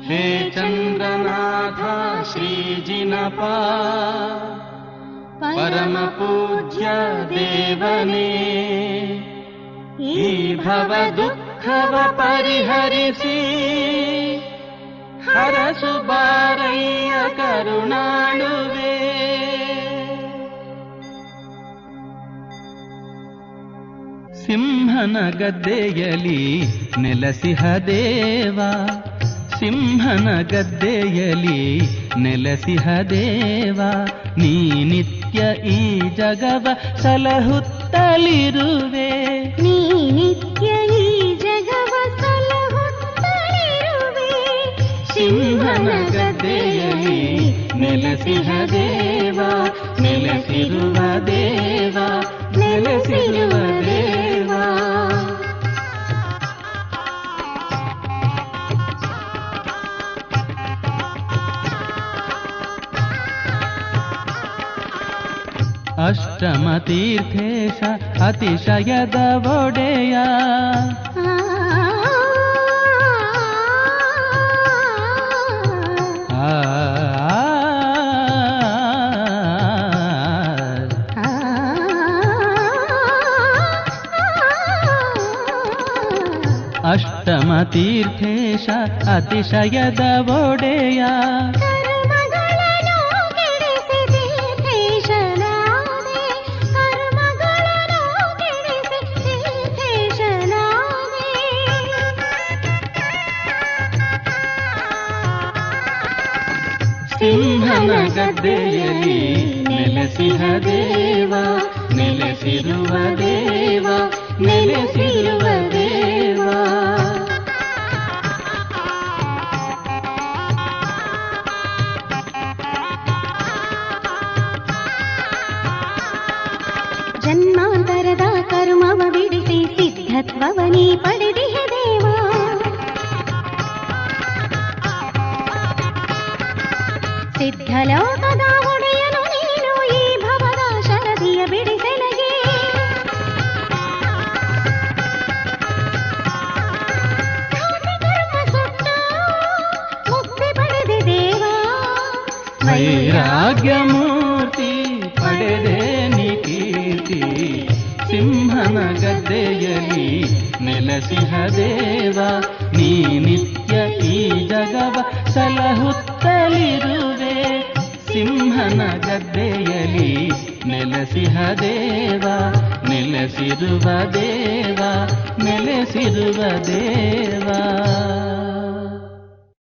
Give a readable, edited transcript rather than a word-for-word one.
ಹೇ ಚಂದ್ರನಾಥ ಶ್ರೀಜಿನಪ ಪರಮ ಪೂಜ್ಯ ದೇವನೇ, ಈ ಭವ ದುಃಖವ ಪರಿಹರಿಸಿ ಹರಸು ಬಾರಯ್ಯ ಕರುಣಾಳುವೆ. ಸಿಂಹನ ಗದ್ದೆಯಲಿ ನೆಲೆಸಿಹ ದೇವ, ಸಿಂಹನ ಗದ್ದೆಯಲಿ ನೆಲೆಸಿಹ ದೇವ, ನೀ ನಿತ್ಯ ಈ ಜಗವ ಸಲಹುತ್ತಲಿರುವೆ, ನೀ ನಿತ್ಯ ಈ ಜಗವ ಸಲಹುತ್ತಲಿರುವೆ. ಸಿಂಹನ ಗದ್ದೆಯಲಿ ನೆಲೆಸಿಹ ದೇವ, ನೆಲೆಸಿರುವ ದೇವ, ನೆಲೆಸಿರುವ ದೇವ. ಅಷ್ಟಮ ತೀರ್ಥೇಶ ಅತಿಶಯದ ಒಡೆಯ, ಅಷ್ಟಮ ತೀರ್ಥೇಶ ಅತಿಶಯದ ಒಡೆಯ, ಸಿಂಹನ ಗದ್ದೆಯಲಿ ನೆಲೆಸಿಹ ದೇವ, ನೆಲೆಸಿರುವ ದೇವ, ನೆಲೆಸಿರುವ ದೇವ. ಜನ್ಮಾಂತರದ ಕರ್ಮವ ಬಿಡಿಸಿ ಸಿದ್ಧತ್ವವನಿ ಪಡೆದಿಹ ದೇವ, ಸಿದ್ಧಲೋಕದ ಒಡೆಯನು ನೀನು ಈ ಭವದ ಶರದಿಯ ಬಿಡಿಸೆನಗೆ. ಕರ್ಮ ಸುಟ್ಟ ಮುಕ್ತಿ ಪಡೆದೆ ದೇವ, ವೈರಾಗ್ಯ ಮೂರ್ತಿ ಪಡೆದೆ ನಿ ಕೀರ್ತಿ. ಸಿಂಹನ ಗದ್ದೆಯಲಿ ನೆಲೆಸಿಹ ದೇವ, ನೀ ನಿತ್ಯ ಈ ಜಗವ ಸಲಹುತ್ತಲಿರುವೆ. ಸಿಂಹನ ಗದ್ದೆಯಲಿ ನೆಲೆಸಿಹ ದೇವ, ನೆಲೆಸಿರುವ ದೇವ, ನೆಲೆಸಿರುವ ದೇವ.